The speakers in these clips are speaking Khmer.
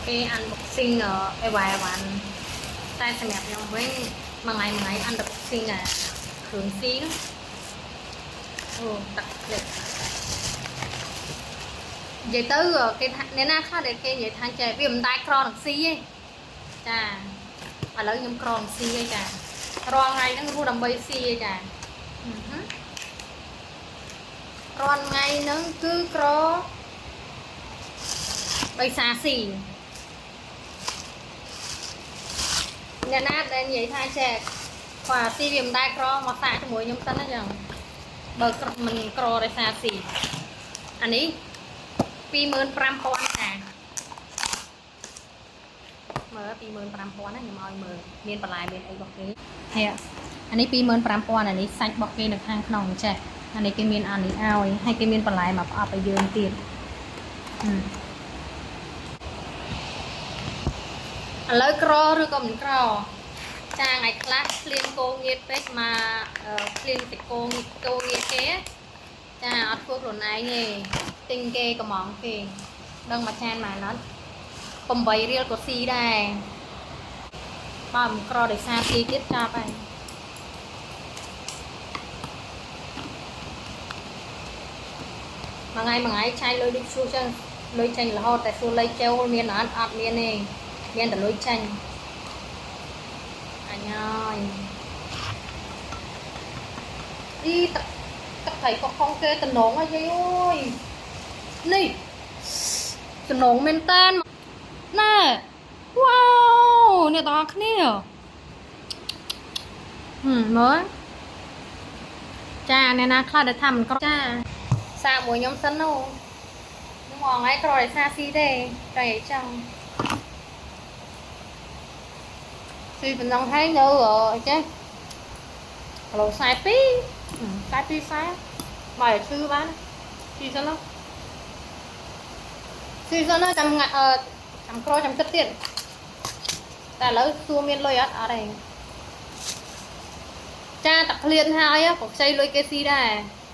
cái unboxing ở cái vài bạn tay xem đẹp nhau với mà ngày unboxing là thường xí đó. Đặc biệt vậy tới cái nên na khác để cái vậy thang chạy vì mình tay cron xí ấy chà mà lấy nhung cron xí ấy chà cron ngay nó ru đầm bay xí ấy chà cron ngay nó cứ cro bay xa xì nên na đây vậy thang chạy và xí vì mình tay cron mà xả cho mũi nhung tân đó chẳng bờ mình cro để xa xì anh ấy 25,000 ចាមើល 25,000 ណាខ្ញុំឲ្យមើលមានបន្លែមានអីរបស់គេហើយអានេះ 25,000 អានេះសាច់របស់គេនៅខាងក្នុងចេះអានេះគេមានអានេះឲ្យហើយគេមានបន្លែមកប្រអប់ឲ្យយើងទៀតឥឡូវក្រឬក៏មិនក្រចាថ្ងៃខ្លះភ្លៀងគោងៀតពេកមកភ្លៀងតិគោងៀតគេចាអត់ធ្វើខ្លួនឯងទេទិញគេកំងគេដឹងមួយចានមកណត់8រៀលក៏ស៊ីដែរបើមិនក្រដោយសារស៊ីទៀតចាប់ហើយមួយថ្ងៃឆាយលុយដូចឈូសចឹងលុយចាញ់រហូតតែសួរលុយចូលមានអត់មានទេមានតែលុយចាញ់អញហើយអីទឹកត្រីក៏ខំគេតំណងហើយយាយអើយនេះតំណងមែនតើណែវ៉ាវអ្នកទាំងអស់គ្នាមើលចាអ្នកណាខ្លះដែលថាមិនក្រចាសាកមួយខ្ញុំសិននោះខ្ញុំមកថ្ងៃក្រោយសាស៊ីទេតែអីចឹងស៊ីប៉ុណ្ណឹងហើយនៅអីចេះគីឡូ42បើឲ្យซื้อបានស៊ីសិនណាស៊ីសិនណាចាំក្រោយចាំគិតទៀតតែឥឡូវសួរមានលុយអត់ទេចាតាឃ្លានហើយក៏ខ្ចីលុយគេស៊ីដែរ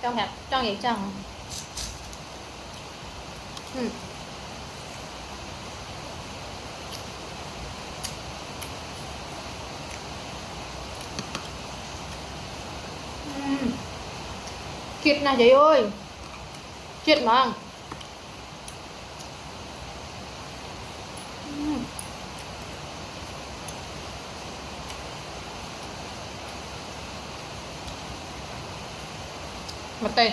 ចង់ប្រាប់ចង់និយាយចឹងជាតិណាស់យាយអើយជាតិហ្មងមកទេ